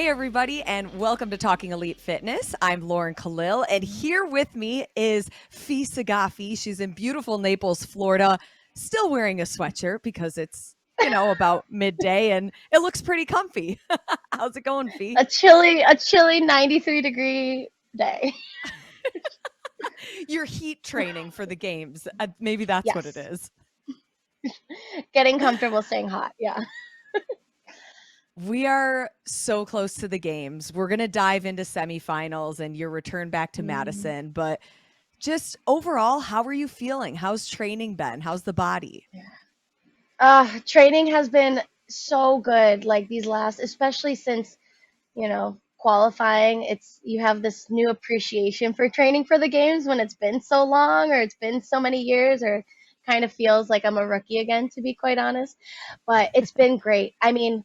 everybody, and welcome to Talking Elite Fitness. I'm Lauren Kalil, and here with me is Saghafi. She's in beautiful Naples, Florida, still wearing a sweatshirt because it's, about midday and it looks pretty comfy. How's it going, Fee? A chilly 93-degree day. You're heat training for the games. Maybe that's what it Yes. is. Getting comfortable staying hot. Yeah. We are so close to the games. We're going to dive into semifinals and your return back to Mm. Madison, but just overall, how are you feeling? How's training been? How's the body? Training has been so good, like these last, especially since, qualifying. You have this new appreciation for training for the games when it's been so long or it's been so many years or kind of feels like I'm a rookie again, to be quite honest. But it's been great. I mean,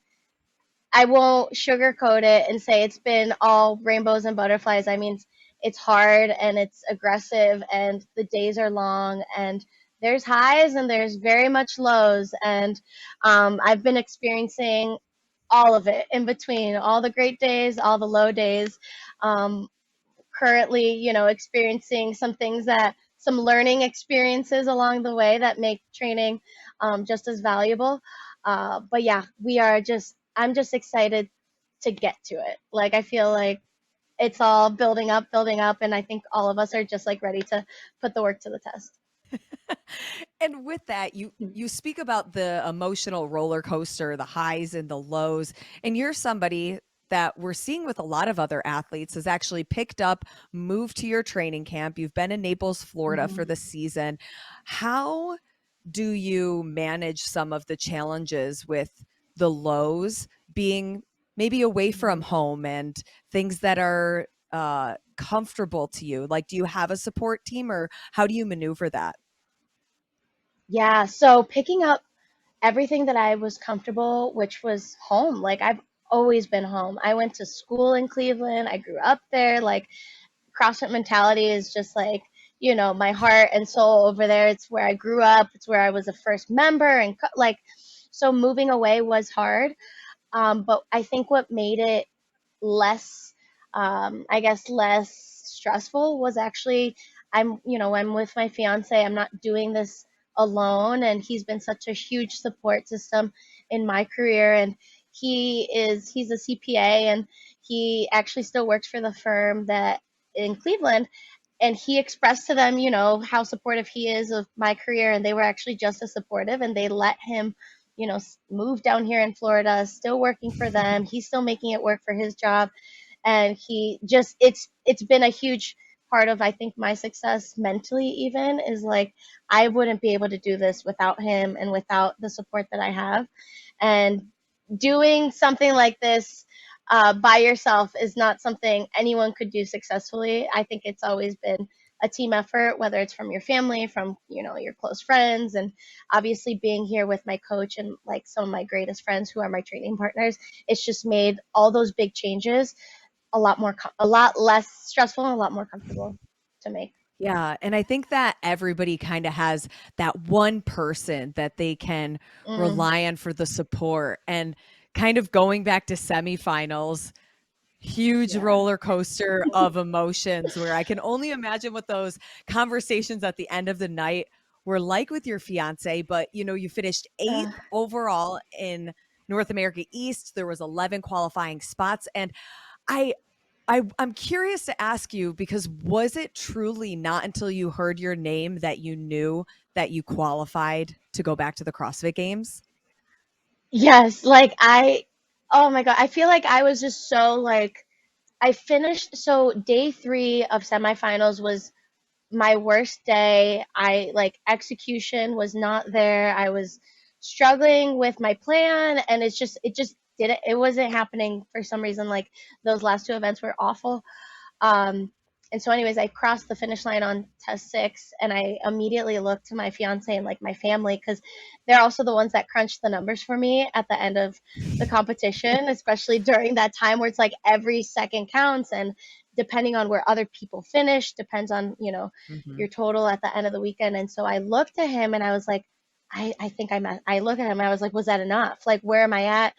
I won't sugarcoat it and say it's been all rainbows and butterflies. I mean, it's hard and it's aggressive and the days are long and there's highs and there's very much lows. And I've been experiencing all of it in between, all the great days, all the low days. Um, Currently, experiencing some learning experiences along the way that make training just as valuable. But yeah, I'm just excited to get to it. Like, I feel like it's all building up, and I think all of us are just like ready to put the work to the test. And with that, you speak about the emotional roller coaster, the highs and the lows, and you're somebody that we're seeing with a lot of other athletes has actually picked up, moved to your training camp. You've been in Naples, Florida for Mhm. the season. How do you manage some of the challenges with the lows being maybe away from Mhm. home and things that are comfortable to you? Like, do you have a support team or how do you maneuver that? Yeah, so picking up everything that I was comfortable, which was home. Like, I've always been home. I went to school in Cleveland. I grew up there. Like, CrossFit mentality is just like, my heart and soul over there. It's where I grew up. It's where I was a first member, and like, so moving away was hard. But I think what made it less, I guess, less stressful was actually I'm with my fiance. I'm not doing this alone, and he's been such a huge support system in my career. And he's a CPA, and he actually still works for the firm that in Cleveland. And he expressed to them, how supportive he is of my career, and they were actually just as supportive, and they let him, move down here in Florida, still working for them. He's still making it work for his job, and he just it's been a huge part of, I think, my success mentally. Even is like, I wouldn't be able to do this without him and without the support that I have. And doing something like this by yourself is not something anyone could do successfully. I think it's always been a team effort, whether it's from your family, from your close friends, and obviously being here with my coach and like some of my greatest friends who are my training partners. It's just made all those big changes a lot less stressful and a lot more comfortable to make. Yeah, and I think that everybody kind of has that one person that they can Mm, rely on for the support. And kind of going back to semifinals, huge yeah. roller coaster of emotions where I can only imagine what those conversations at the end of the night were like with your fiance. But you finished Uh, 8th overall in North America East. There was 11 qualifying spots, and I I'm curious to ask you, because was it truly not until you heard your name that you knew that you qualified to go back to the CrossFit Games? yes, like oh my God, I feel like I was just so like, I finished, so day 3 of semifinals was my worst day. I like, execution was not there. I was struggling with my plan, and it wasn't happening for some reason. Like, those last 2 events were awful. Um, and so, anyways, I crossed the finish line on test 6, and I immediately looked to my fiance and like my family, because they're also the ones that crunch the numbers for me at the end of the competition, especially during that time where it's like every second counts, and depending on where other people finish depends on Mhm. your total at the end of the weekend. And so I looked at him and I was like, I think I look at him and I was like, was that enough? Like, where am I at?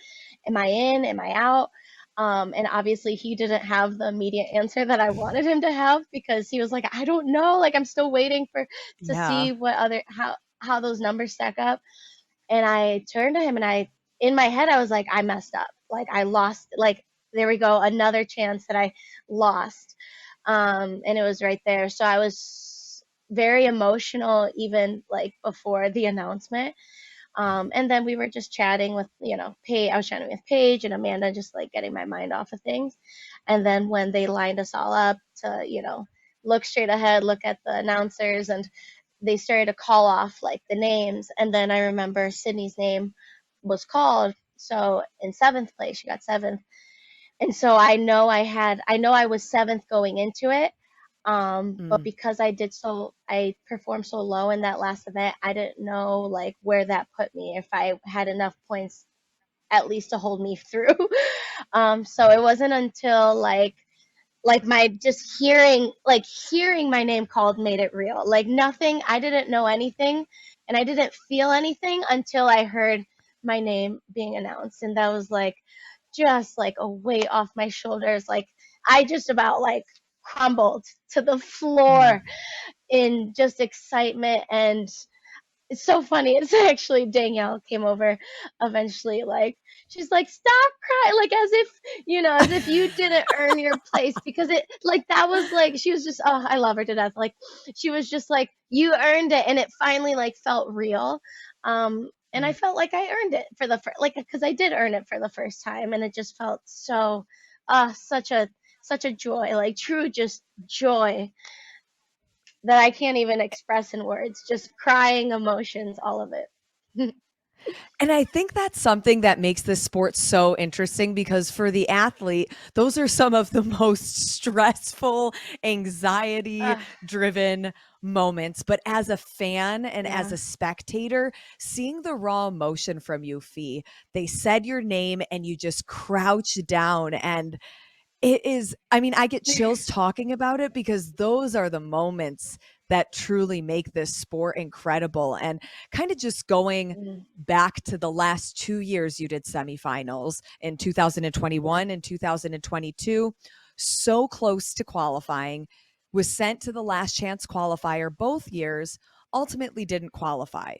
Am I in? Am I out? And obviously he didn't have the immediate answer that I wanted him to have because he was like, I don't know, like I'm still waiting for to Yeah. see what other how those numbers stack up. And I turned to him and I in my head I was like, I messed up. Like I lost like there we go, another chance that I lost. And it was right there. So I was very emotional even like before the announcement. And then we were just chatting with, I was chatting with Paige and Amanda, just like getting my mind off of things. And then when they lined us all up to, look straight ahead, look at the announcers, and they started to call off like the names. And then I remember Sydney's name was called. So in seventh place, she got seventh. And so I know I was seventh going into it. But Mm, because I performed so low in that last event, I didn't know like where that put me, if I had enough points at least to hold me through. So it wasn't until like my just hearing my name called made it real. Like nothing, I didn't know anything and I didn't feel anything until I heard my name being announced. And that was like just like a weight off my shoulders. Like I just about like crumbled to the mm. floor in just excitement. And it's so funny. It's actually Danielle came over eventually. Like she's like, "Stop crying!" Like as if you didn't earn your place because it like that was like she was just I love her to death. Like she was just like, "You earned it," and it finally like felt real. And I Mm. felt like I earned it for the first like because I did earn it for the first time, and it just felt so such a joy, like true just joy that I can't even express in words. Just crying emotions, all of it. And I think that's something that makes this sport so interesting because for the athlete, those are some of the most stressful, anxiety uh, driven moments. But as a fan and as yeah. a spectator, seeing the raw emotion from you, Fee, they said your name and you just crouch down and it is, I mean, I get chills talking about it because those are the moments that truly make this sport incredible. And kind of just going Mm, back to the last 2 years you did semifinals in yeah. 2021 and 2022, so close to qualifying, was sent to the last chance qualifier both years, ultimately didn't qualify.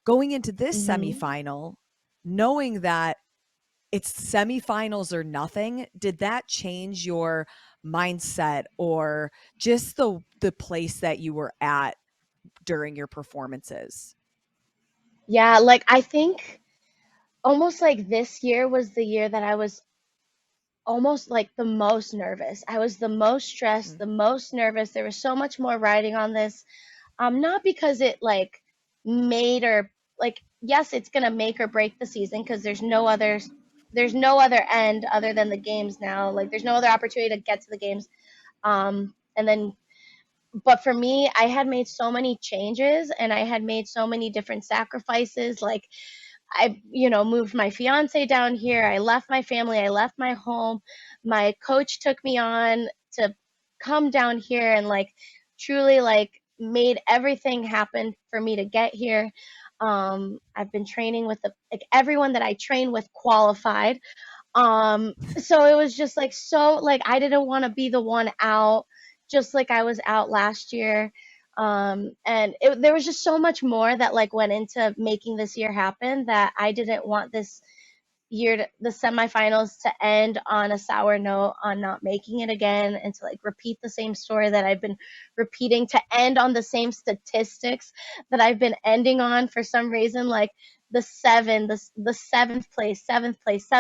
Going into this Hmm. semifinal, knowing that it's semifinals or nothing, did that change your mindset or just the place that you were at during your performances? Yeah, like I think almost like this year was the year that I was almost like the most nervous. I was the most stressed, Mm, the most nervous. There was so much more riding on this. Not because it like made or like yes, it's gonna make or break the season because there's no other end other than the games now. Like there's no other opportunity to get to the games. And then but for me, I had made so many changes and I had made so many different sacrifices. Like I, moved my fiance down here. I left my family. I left my home. My coach took me on to come down here and like truly like made everything happen for me to get here. I've been training with like everyone that I train with qualified. So it was just like so like I didn't want to be the one out, just like I was out last year. And there was just so much more that like went into making this year happen that I didn't want this the semifinals to end on a sour note on not making it again and to like repeat the same story that I've been repeating to end on the same statistics that I've been ending on for some reason like the seventh place seventh place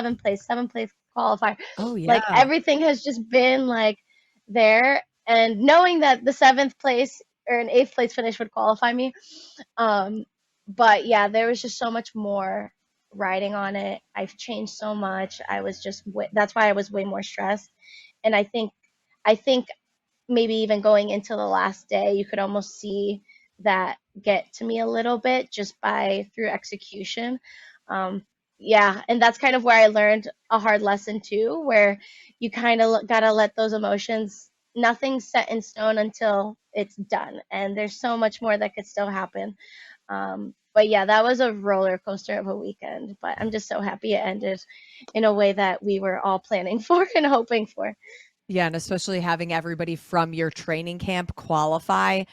qualifier oh like yeah. everything has just been like there and knowing that the seventh place or an eighth place finish would qualify me um but yeah there was just so much more riding on it. I've changed so much. I was just that's why I was way more stressed. And I think maybe even going into the last day, you could almost see that get to me a little bit just by through execution. Um, yeah, and that's kind of where I learned a hard lesson too, where you kind of gotta let those emotions. Nothing's set in stone until it's done, and there's so much more that could still happen. But yeah, that was a roller coaster of a weekend. But I'm just so happy it ended in a way that we were all planning for and hoping for. Yeah, and especially having everybody from your training camp qualify,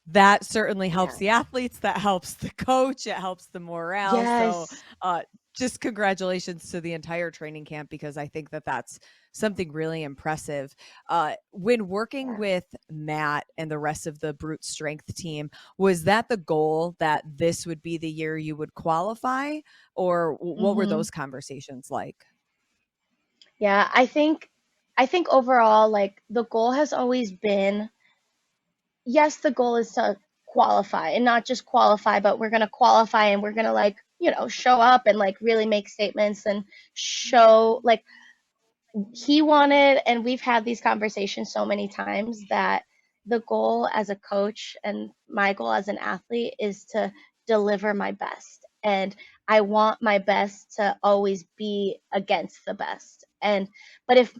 that certainly helps Yeah. the athletes, that helps the coach, it helps the morale. So, Yes. uh, just congratulations to the entire training camp because I think that that's something really impressive. When working Yeah. with Matt and the rest of the brute strength team, was that the goal that this would be the year you would qualify, or what were Hmm. those conversations like? Yeah, I think overall, like the goal has always been, yes, the goal is to qualify and not just qualify, but we're gonna qualify and we're gonna like, show up and like really make statements and show like he wanted, and we've had these conversations so many times that the goal as a coach and my goal as an athlete is to deliver my best. And I want my best to always be against the best. And but if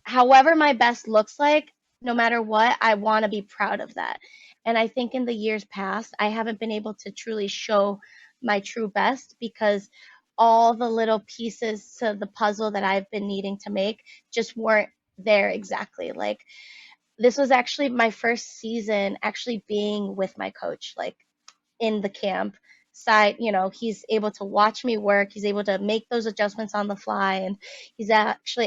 however my best looks like, no matter what, I want to be proud of that. And I think in the years past, I haven't been able to truly show my true best because all the little pieces to the puzzle that I've been needing to make just weren't there exactly. Like this was actually my first season actually being with my coach. Like in the camp side, he's able to watch me work, he's able to make those adjustments on the fly, and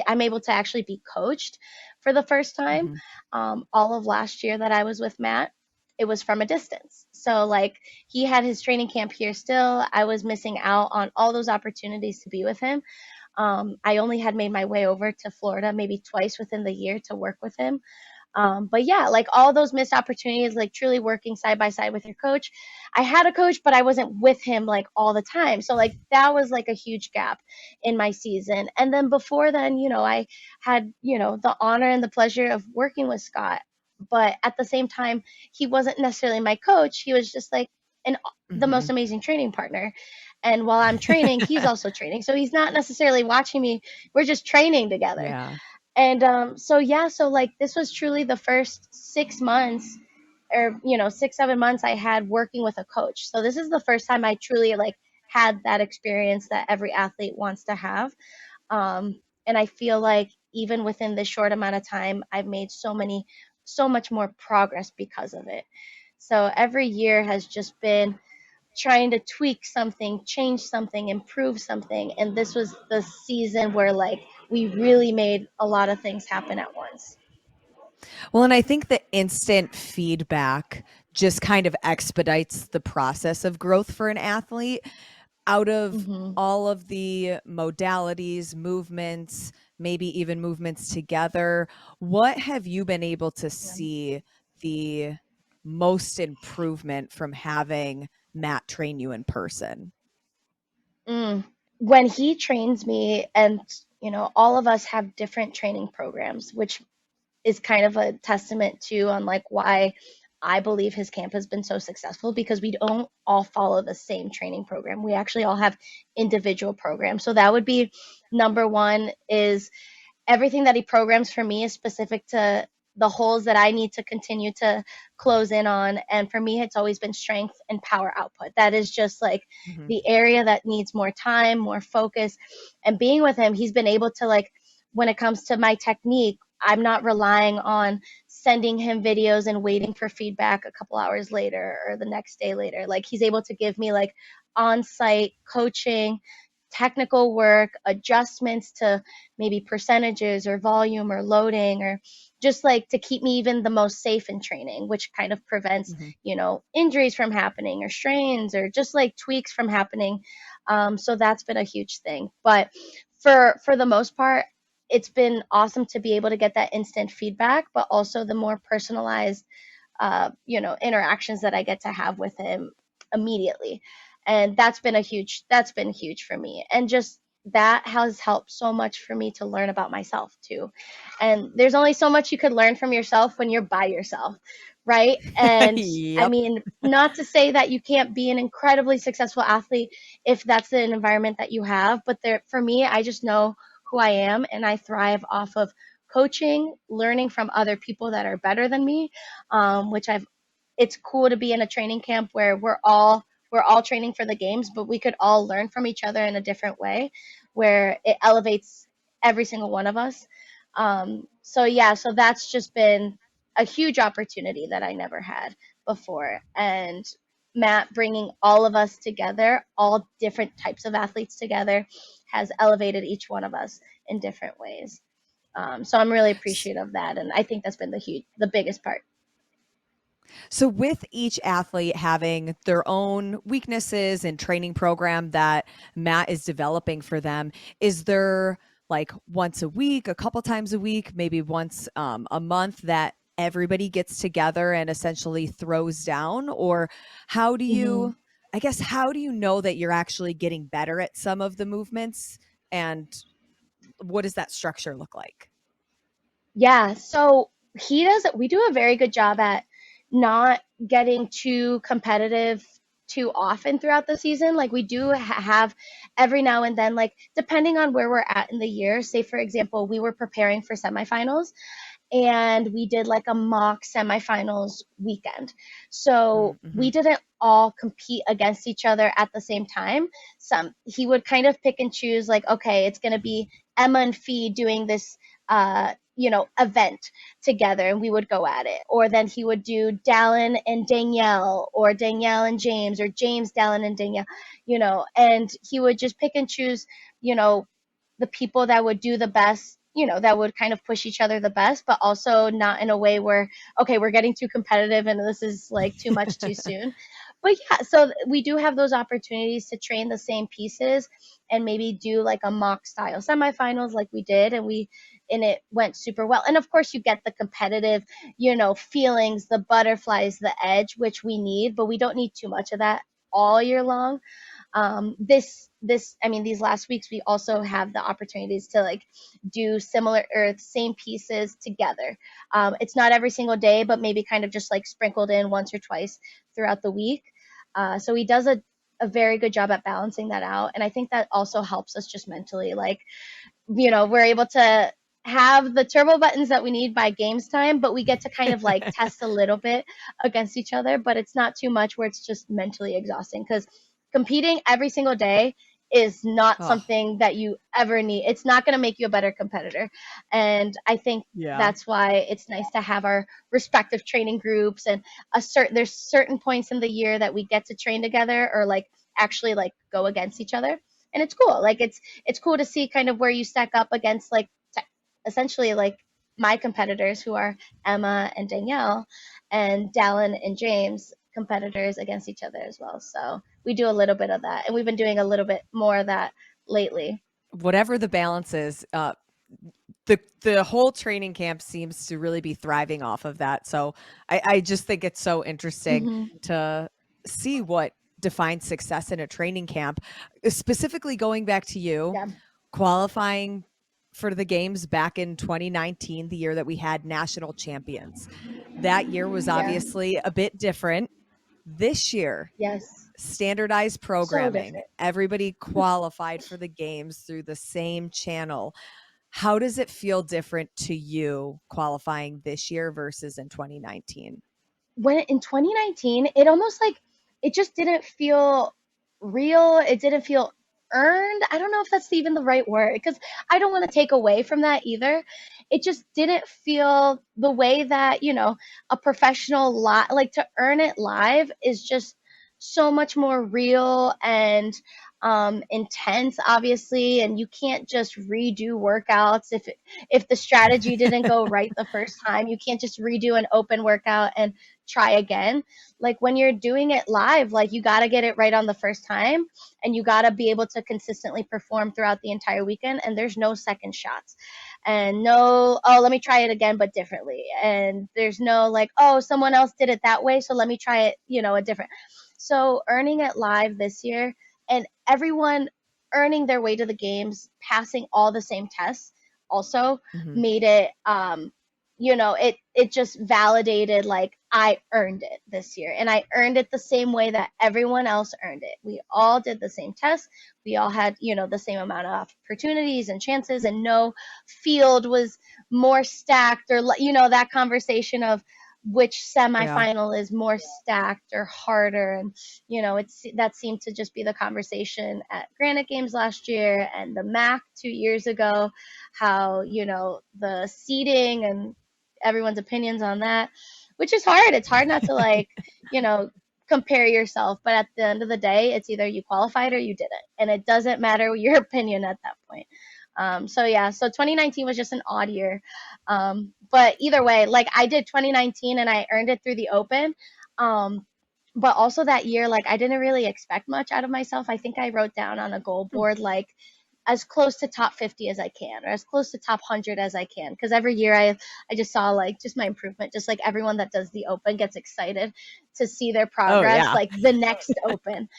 I'm able to actually be coached for the first time. Mhm. All of last year that I was with Matt, it was from a distance. So like he had his training camp here still, I was missing out on all those opportunities to be with him. I only had made my way over to Florida maybe twice within the year to work with him. But yeah, like all those missed opportunities, like truly working side by side with your coach. I had a coach, but I wasn't with him like all the time. So like that was like a huge gap in my season. And then before then, I had, the honor and the pleasure of working with Scott. But at the same time, he wasn't necessarily my coach. He was just like an the most Mhm. amazing training partner. And while I'm training, he's also training. So he's not necessarily watching me. We're just training together. Yeah. And so yeah, so like this was truly the first 6 months or 6 7 months I had working with a coach. So this is the first time I truly like had that experience that every athlete wants to have. And I feel like even within this short amount of time, I've made so much more progress because of it. So every year has just been trying to tweak something, change something, improve something. And this was the season where like we really made a lot of things happen at once. Well, and I think the instant feedback just kind of expedites the process of growth for an athlete. Out of Hmm. all of the modalities, movements, maybe even movements together, what have you been able to Yeah. see the most improvement from having Matt train you in person? Mm. When he trains me, and all of us have different training programs, which is kind of a testament to on like why I believe his camp has been so successful because we don't all follow the same training program. We actually all have individual programs. So that would be number one is everything that he programs for me is specific to the holes that I need to continue to close in on. And for me, it's always been strength and power output. That is just like Mhm. the area that needs more time, more focus. And being with him, he's been able to, like, when it comes to my technique, I'm not relying on sending him videos and waiting for feedback a couple hours later or the next day later. Like, he's able to give me like on site coaching, technical work, adjustments to maybe percentages or volume or loading, or just like to keep me even the most safe in training, which kind of prevents, Mhm. injuries from happening or strains or just like tweaks from happening. So that's been a huge thing. But for the most part, it's been awesome to be able to get that instant feedback, but also the more personalized interactions that I get to have with him immediately. And that's been huge for me. And just that has helped so much for me to learn about myself too. And there's only so much you could learn from yourself when you're by yourself, right? And I Yep. mean, not to say that you can't be an incredibly successful athlete if that's an environment that you have, but there for me, I just know who I am and I thrive off of coaching, learning from other people that are better than me, which I've it's cool to be in a training camp where we're all we're all training for the games, but we could all learn from each other in a different way where it elevates every single one of us. So yeah, so that's just been a huge opportunity that I never had before. And Matt bringing all of us together, all different types of athletes together, has elevated each one of us in different ways. So I'm really appreciative of that, and I think that's been the biggest part. So, with each athlete having their own weaknesses and training program that Matt is developing for them, is there like once a week, a couple times a week, maybe once a month that everybody gets together and essentially throws down? Or how do Hmm. you, I guess, how do you know that you're actually getting better at some of the movements? And what does that structure look like? Yeah, so we do a very good job at not getting too competitive too often throughout the season. Like we do have every now and then, like depending on where we're at in the year. Say, for example, we were preparing for semifinals and we did like a mock semifinals weekend. So Mm-hmm. we didn't all compete against each other at the same time. Some he would kind of pick and choose like, okay, it's going to be Emma and Fee doing this event together and we would go at it. Or then he would do Dallin and Danielle or Danielle and James or James, Dallin and Danielle, and he would just pick and choose, you know, the people that would do the best, that would kind of push each other the best, but also not in a way where, okay, we're getting too competitive and this is like too much too soon. But yeah, so we do have those opportunities to train the same pieces and maybe do like a mock style semifinals like we did, and it went super well. And of course you get the competitive, feelings, the butterflies, the edge, which we need, but we don't need too much of that all year long. I mean, these last weeks we also have the opportunities to like do similar or same pieces together. It's not every single day, but maybe kind of just like sprinkled in once or twice throughout the week. So he does a very good job at balancing that out, and I think that also helps us just mentally, like, we're able to have the turbo buttons that we need by games time, but we get to kind of like test a little bit against each other, but it's not too much where it's just mentally exhausting because competing every single day is not Oh, something that you ever need. It's not going to make you a better competitor. And I think yeah. that's why it's nice to have our respective training groups and there's certain points in the year that we get to train together or like actually like go against each other. And it's cool. Like it's cool to see kind of where you stack up against like essentially like my competitors who are Emma and Danielle and Dallin and James competitors against each other as well. So we do a little bit of that, and we've been doing a little bit more of that lately. Whatever the balance is, the whole training camp seems to really be thriving off of that. So I just think it's so interesting Hmm. to see what defines success in a training camp. Specifically going back to you, Yeah. qualifying for the games back in 2019, the year that we had national champions. That year was Yeah. obviously a bit different. This year, Yes. standardized So programming, different. everybody qualified for the games through the same channel. How does it feel different to you qualifying this year versus in 2019? When in 2019, it almost like it just didn't feel real. It didn't feel earned. I don't know if that's even the right word because I don't want to take away from that either. It just didn't feel the way that, a professional like to earn it live is just so much more real and intense, obviously, and you can't just redo workouts if the strategy didn't go right the first time. You can't just redo an open workout and try again. Like when you're doing it live, like you got to get it right on the first time and you got to be able to consistently perform throughout the entire weekend. And there's no second shots and no, oh, let me try it again, but differently. And there's no like, oh, someone else did it that way. So let me try it, a different. So earning it live this year and everyone earning their way to the games, passing all the same tests also Mhm. made it it just validated like I earned it this year and I earned it the same way that everyone else earned it. We all did the same test. We all had, the same amount of opportunities and chances, and no field was more stacked or that conversation of which Yeah. semifinal is more stacked or harder. And that seemed to just be the conversation at Granite Games last year and the MAC 2 years ago, how the seating and everyone's opinions on that, which is hard. It's hard not to you know compare yourself, but at the end of the day, it's either you qualified or you didn't, and it doesn't matter your opinion at that point. So yeah, so 2019 was just an odd year. But either way, like I did 2019 and I earned it through the Open. Um, but also that year, like I didn't really expect much out of myself. I think I wrote down on a goal Hmm. board like as close to top 50 as I can, or as close to top 100 as I can, because every year I just saw like just my improvement, just like everyone that does the Open gets excited to see their Oh progress yeah. like the next Open.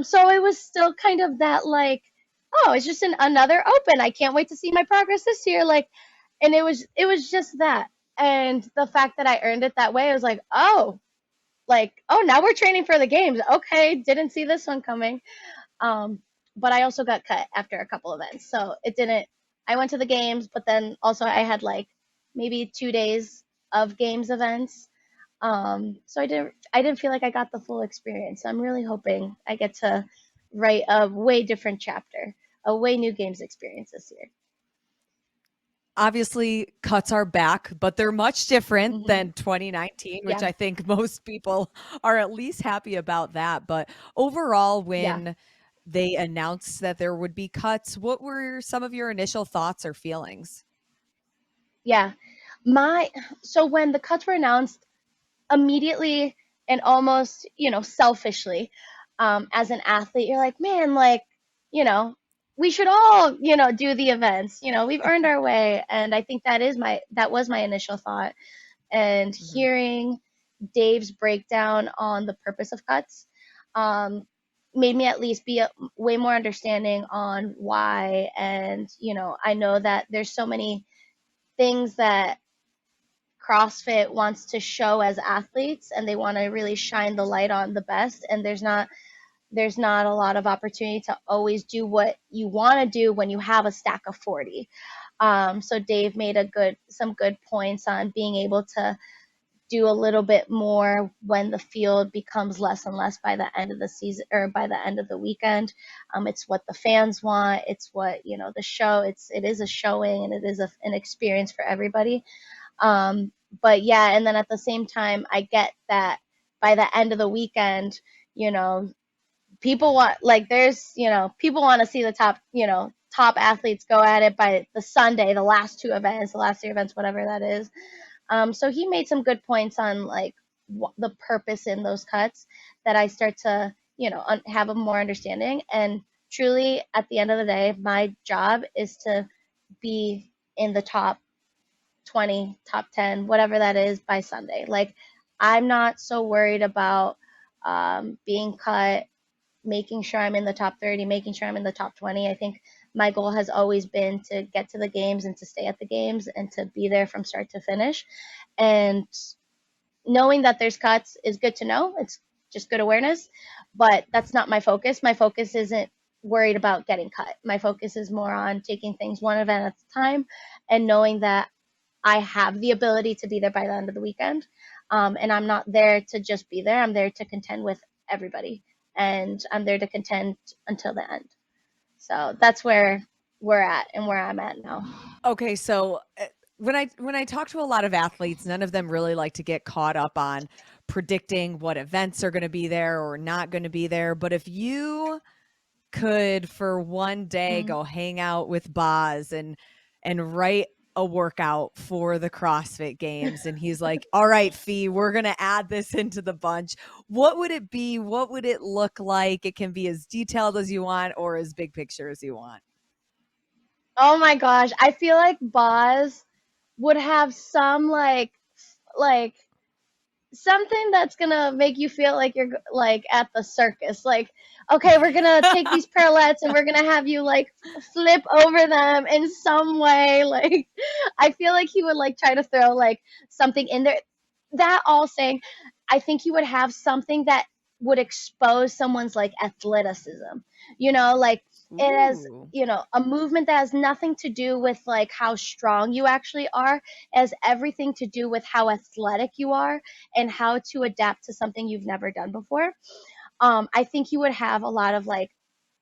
So it was still kind of that like, oh, it's just another Open. I can't wait to see my progress this year. Like, and it was just that. And the fact that I earned it that way, I was like, oh, now we're training for the games. Okay, didn't see this one coming. Um, but I also got cut after a couple events, so it didn't. I went to the games, but then also I had like maybe 2 days of games events. So I didn't feel like I got the full experience. So I'm really hoping I get to write a way different chapter, a way new games experience this year. Obviously, cuts are back, but they're much different Hmm. than 2019, which Yeah, I think most people are at least happy about that. But overall, yeah, when they announced that there would be cuts, what were some of your initial thoughts or feelings? yeah. My so when the cuts were announced, immediately and almost, selfishly, as an athlete, you're like, man, like, you know, we should all, do the events. We've earned our way, and I think that was my initial thought. And Mhm. hearing Dave's breakdown on the purpose of cuts, um, made me at least be way more understanding on why. And I know that there's so many things that CrossFit wants to show as athletes, and they want to really shine the light on the best, and there's not a lot of opportunity to always do what you want to do when you have a stack of 40. So Dave made some good points on being able to do a little bit more when the field becomes less and less by the end of the season or by the end of the weekend. It's what the fans want. It's what the show. It is a showing, and it is an experience for everybody. Um, but yeah, and then at the same time, I get that by the end of the weekend, you know, people want like people want to see the top athletes go at it by the Sunday, the last two events, whatever that is. So he made some good points on like the purpose in those cuts that I start to have a more understanding. And truly, at the end of the day, my job is to be in the top 20, top 10, whatever that is by Sunday. Like, I'm not so worried about being cut, making sure I'm in the top 30, making sure I'm in the top 20. I think my goal has always been to get to the games and to stay at the games and to be there from start to finish. And knowing that there's cuts is good to know. It's just good awareness, but that's not my focus. My focus isn't worried about getting cut. My focus is more on taking things one event at a time and knowing that I have the ability to be there by the end of the weekend. And I'm not there to just be there. I'm there to contend with everybody. And I'm there to contend until the end. So that's where we're at and where I'm at now. Okay, so when I talk to a lot of athletes, none of them really like to get caught up on predicting what events are going to be there or not going to be there. But if you could for one day Mm. go hang out with Boz and write a workout for the CrossFit Games, and he's like, "All right, Fee, we're gonna add this into the bunch." What would it be? What would it look like? It can be as detailed as you want or as big picture as you want. Oh my gosh. I feel like Boz would have some like something that's gonna make you feel like you're like at the circus. Like, okay, we're gonna take these parallettes and we're gonna have you like flip over them in some way. Like, I feel like he would like try to throw like something in there. That all saying, I think he would have something that would expose someone's like athleticism, like it has, Ooh. a movement that has nothing to do with like how strong you actually are, it has everything to do with how athletic you are and how to adapt to something you've never done before. I think you would have a lot of like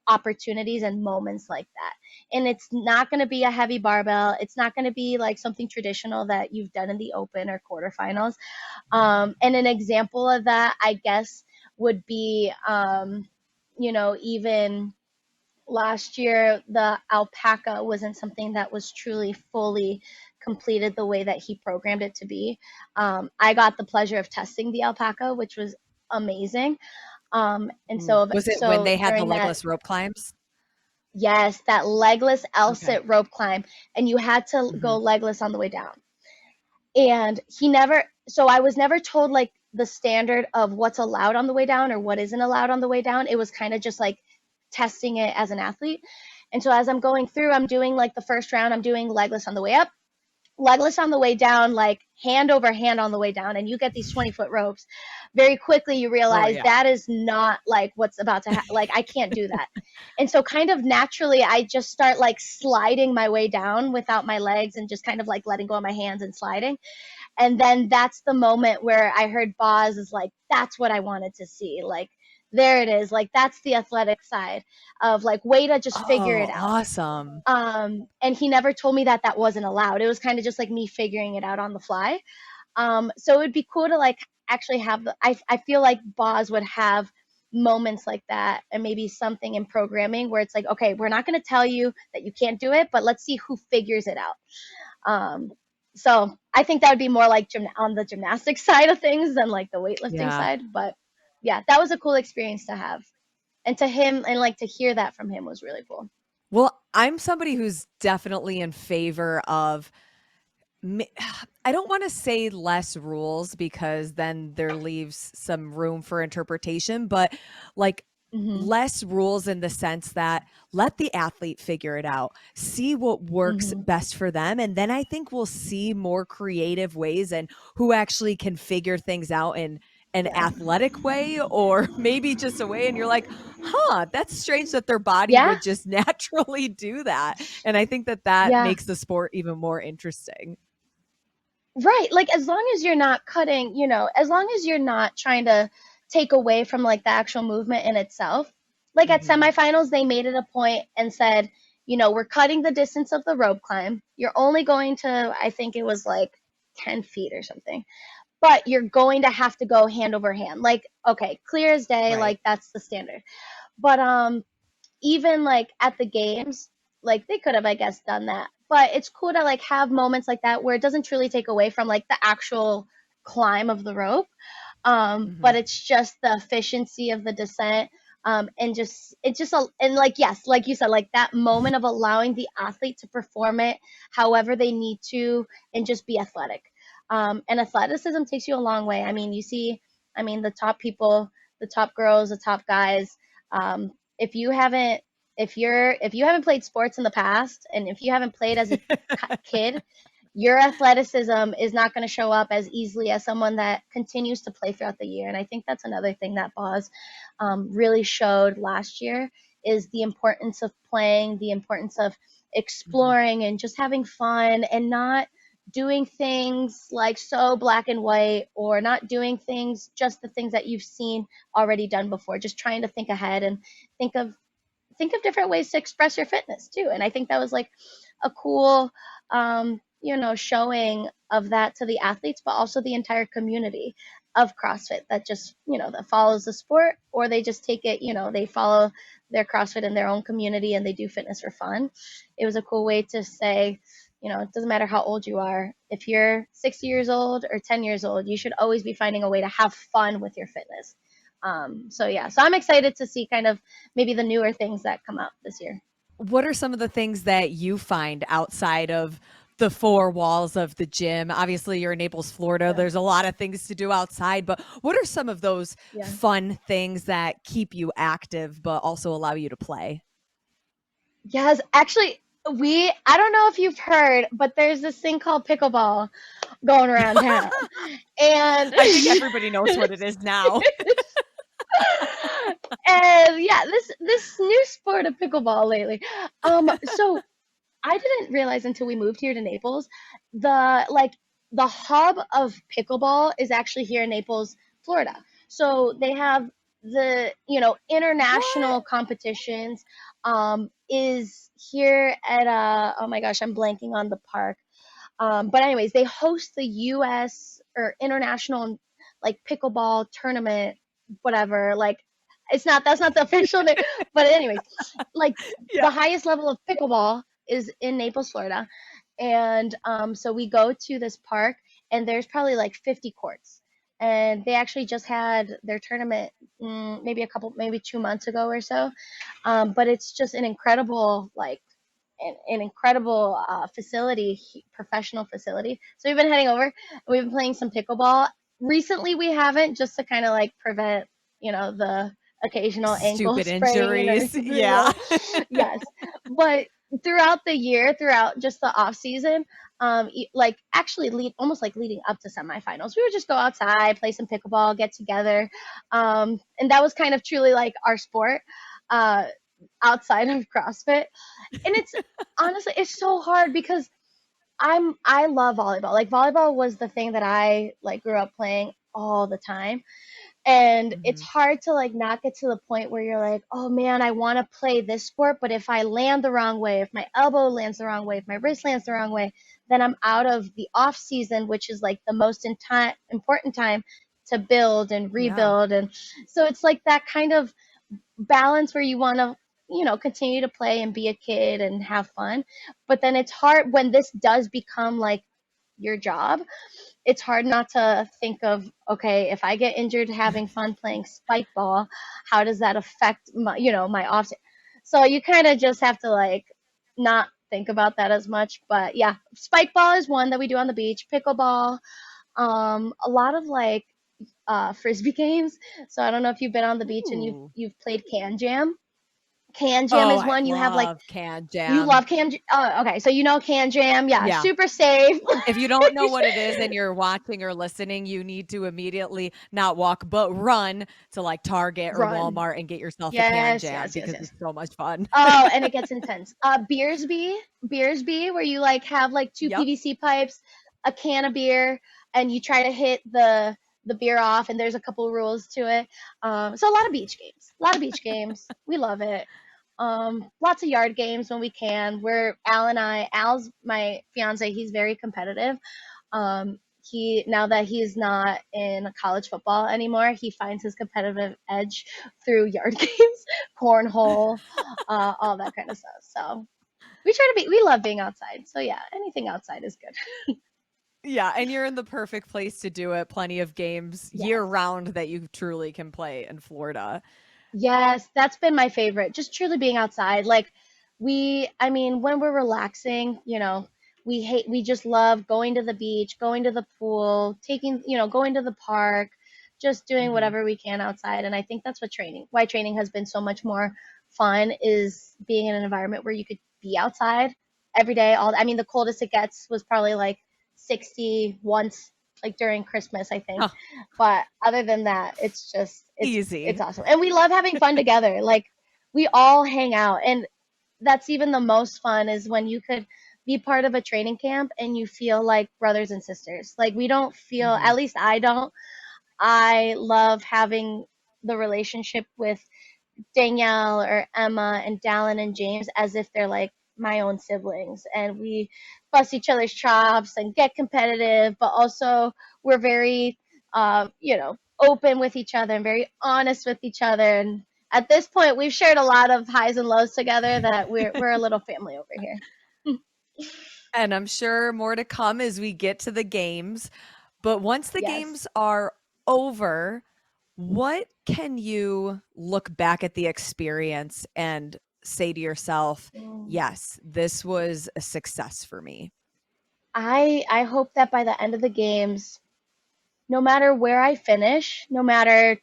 opportunities and moments like that. And it's not going to be a heavy barbell. It's not going to be like something traditional that you've done in the open or quarterfinals. And an example of that, I guess, would be, even last year, the alpaca wasn't something that was truly fully completed the way that he programmed it to be. I got the pleasure of testing the alpaca, which was amazing. And Ooh. so, Was it when so they had the during that, legless rope climbs? yes, that legless Okay. L-sit rope climb, and you had to Mhm. go legless on the way down. And I was never told like the standard of what's allowed on the way down or what isn't allowed on the way down. It was kind of just like testing it as an athlete. And so as I'm going through, I'm doing like the first round, I'm doing legless on the way up, legless on the way down, like hand over hand on the way down, and you get these 20-foot ropes. Very quickly, you Oh, realize yeah. that is not like what's about to happen. Like, I can't do that. And so, kind of naturally, I just start like sliding my way down without my legs and just kind of like letting go of my hands and sliding. And then that's the moment where I heard Boz is like, that's what I wanted to see. Like, there it is. Like, that's the athletic side of like, way to just figure Oh, it out. awesome. And he never told me that that wasn't allowed. It was kind of just like me figuring it out on the fly. So it would be cool to like actually have I feel like Boz would have moments like that and maybe something in programming where it's like, okay, we're not going to tell you that you can't do it, but let's see who figures it out. Um, so I think that would be more like on the gymnastics side of things than like the weightlifting Yeah. side. But yeah, that was a cool experience to have. And to him, and like to hear that from him was really cool. Well, I'm somebody who's definitely in favor of I don't want to say less rules because then there leaves some room for interpretation, but like Hmm. less rules in the sense that let the athlete figure it out, see what works Hmm. best for them. And then I think we'll see more creative ways and who actually can figure things out in an Yeah. athletic way or maybe just a way. And you're like, huh, that's strange that their body Yeah. would just naturally do that. And I think that that Yeah. makes the sport even more interesting. Right. Like as long as you're not cutting, as long as you're not trying to take away from like the actual movement in itself. Like at Mhm. semifinals, they made it a point and said, we're cutting the distance of the rope climb. You're only going to, I think it was like 10 feet or something, but you're going to have to go hand over hand. Like, okay, clear as day, Right. like that's the standard. But even like at the games, like they could have, I guess, done that. But it's cool to like have moments like that where it doesn't truly take away from like the actual climb of the rope, but Mhm. it's just the efficiency of the descent. And just it's just and like yes, like you said, like that moment of allowing the athlete to perform it however they need to and just be athletic. And athleticism takes you a long way. I mean, you see, I mean, the top people, the top girls, the top guys. If you haven't, if you haven't played sports in the past, and if you haven't played as a kid, your athleticism is not going to show up as easily as someone that continues to play throughout the year. And I think that's another thing that Boz really showed last year is the importance of playing, the importance of Mhm. exploring and just having fun and not doing things like so black and white or not doing things just the things that you've seen already done before, just trying to think ahead and think of different ways to express your fitness too. And I think that was like a cool, showing of that to the athletes, but also the entire community of CrossFit that just, that follows the sport, or they just take it, they follow their CrossFit in their own community and they do fitness for fun. It was a cool way to say, it doesn't matter how old you are. If you're 60 years old or 10 years old, you should always be finding a way to have fun with your fitness. So yeah, so I'm excited to see kind of maybe the newer things that come out this year. What are some of the things that you find outside of the four walls of the gym? Obviously, you're in Naples, Florida. Yeah. There's a lot of things to do outside, but what are some of those Yeah. fun things that keep you active but also allow you to play? Yes, actually, I don't know if you've heard, but there's this thing called pickleball going around town. And I think everybody knows what it is now. And yeah, this new sport of pickleball lately. So I didn't realize until we moved here to Naples, the hub of pickleball is actually here in Naples, Florida. So they have the, What? international competitions is here at oh my gosh, I'm blanking on the park. But anyways, they host the US or international like pickleball tournament, whatever. Like it's not that's not the official name, but anyways, like the Yeah. highest level of pickleball is in Naples, Florida. And so we go to this park, and there's probably like 50 courts. And they actually just had their tournament maybe 2 months ago or so. But it's just an incredible an incredible facility, professional facility. So we've been heading over. We've been playing some pickleball. Recently, we haven't, just to kind of like prevent, the occasional ankle Stupid sprain or injuries. yeah, Yeah. yes. But throughout the year, throughout just the off season, like actually almost like leading up to semifinals, we would just go outside, play some pickleball, get together, and that was kind of truly like our sport. Uh, Outside of CrossFit, and it's honestly it's so hard because I love volleyball. Like volleyball was the thing that I like grew up playing all the time. And it's Mhm. hard to like not get to the point where you're like, "Oh man, I want to play this sport, but if I land the wrong way, if my elbow lands the wrong way, if my wrist lands the wrong way, then I'm out of the off season, which is like the most important time to build and Yeah. rebuild." And so it's like that kind of balance where you want to continue to play and be a kid and have fun, but then it's hard when this does become like your job. It's hard not to think of, okay, if I get injured having fun playing spike ball, how does that affect my off. So you kind of just have to like not think about that as much. But yeah, spike ball is one that we do on the beach. Pickleball, a lot of like frisbee games. So I don't know if you've been on the beach and Ooh. you've played can jam. Can jam Oh, is I one you have like love can you jam. love can. Oh, okay. So you know can jam. Yeah, Yeah. super safe. If you don't know what it is and you're watching or listening, you need to immediately not walk, but run to like Target or Run. Walmart and get yourself a can Yes, jam yes, yes, because yes. it's so much fun. Oh, and it gets intense. Beersby, where you like have like two Yep. PVC pipes, a can of beer, and you try to hit the beer off. And there's a couple rules to it. So a lot of beach games. A lot of beach games. We love it. Lots of yard games when we can. Al's my fiance. He's very competitive. He Now that he's not in college football anymore, he finds his competitive edge through yard games, cornhole, all that kind of stuff. So we love being outside. So yeah, anything outside is good. Yeah, and you're in the perfect place to do it. Plenty of games year Yes. round that you truly can play in Florida. Yes, that's been my favorite. Just truly being outside. Like I mean, when we're relaxing, we just love going to the beach, going to the pool, going to the park, just doing Mhm. whatever we can outside. And I think that's why training has been so much more fun is being in an environment where you could be outside every day. I mean, the coldest it gets was probably like 60 once, like during Christmas, I think. Huh, But other than that, it's just it's easy. awesome. And we love having fun together. Like we all hang out, and that's even the most fun is when you could be part of a training camp and you feel like brothers and sisters. Like we don't feel, Mhm. at least I don't. I love having the relationship with Danielle or Emma and Dallin and James as if they're like my own siblings, and we bust each other's chops and get competitive, but also we're very open with each other and very honest with each other. And at this point we've shared a lot of highs and lows together that we're a little family over here. And I'm sure more to come as we get to the games. But once the Yes. games are over, what can you look back at the experience and say to yourself, Mm. yes, this was a success for me? I hope that by the end of the games, no matter where I finish, no matter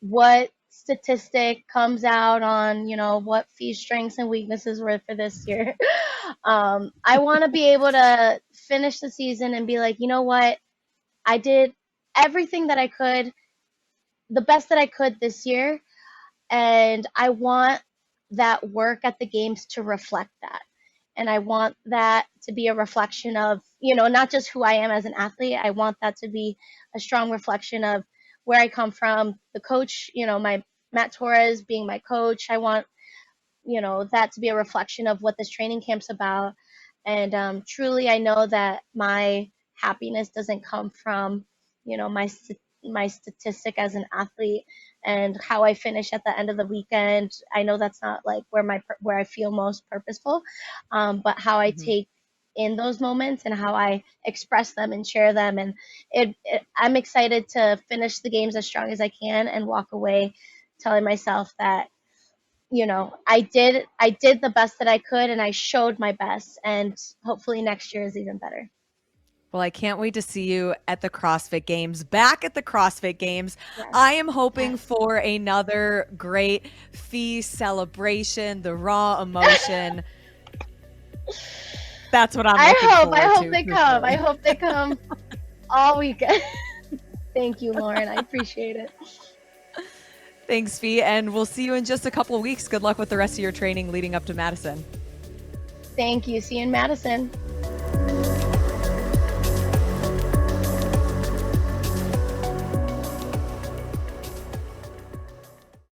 what statistic comes out on, what Fee's strengths and weaknesses were for this year. I want to be able to finish the season and be like, you know what? I did everything that I could the best that I could this year, and I want that work at the games to reflect that. And I want that to be a reflection of, not just who I am as an athlete. I want that to be a strong reflection of where I come from, the coach, my Matt Torres being my coach. I want, that to be a reflection of what this training camp's about. And truly, I know that my happiness doesn't come from, my statistic as an athlete and how I finish at the end of the weekend. I know that's not like where I feel most purposeful, but how I Mhm. take in those moments and how I express them and share them. And I'm excited to finish the games as strong as I can and walk away telling myself that I did the best that I could and I showed my best, and hopefully next year is even better. Well, I can't wait to see you at the CrossFit Games, back at the CrossFit Games. I Yes. am hoping Yes. for another great feast celebration, the raw emotion. That's what I'm looking I forward hope to they for come. sure. I hope they come all weekend. Thank you, Lauren. I appreciate it. Thanks, Fee, and we'll see you in just a couple of weeks. Good luck with the rest of your training leading up to Madison. Thank you. See you in Madison.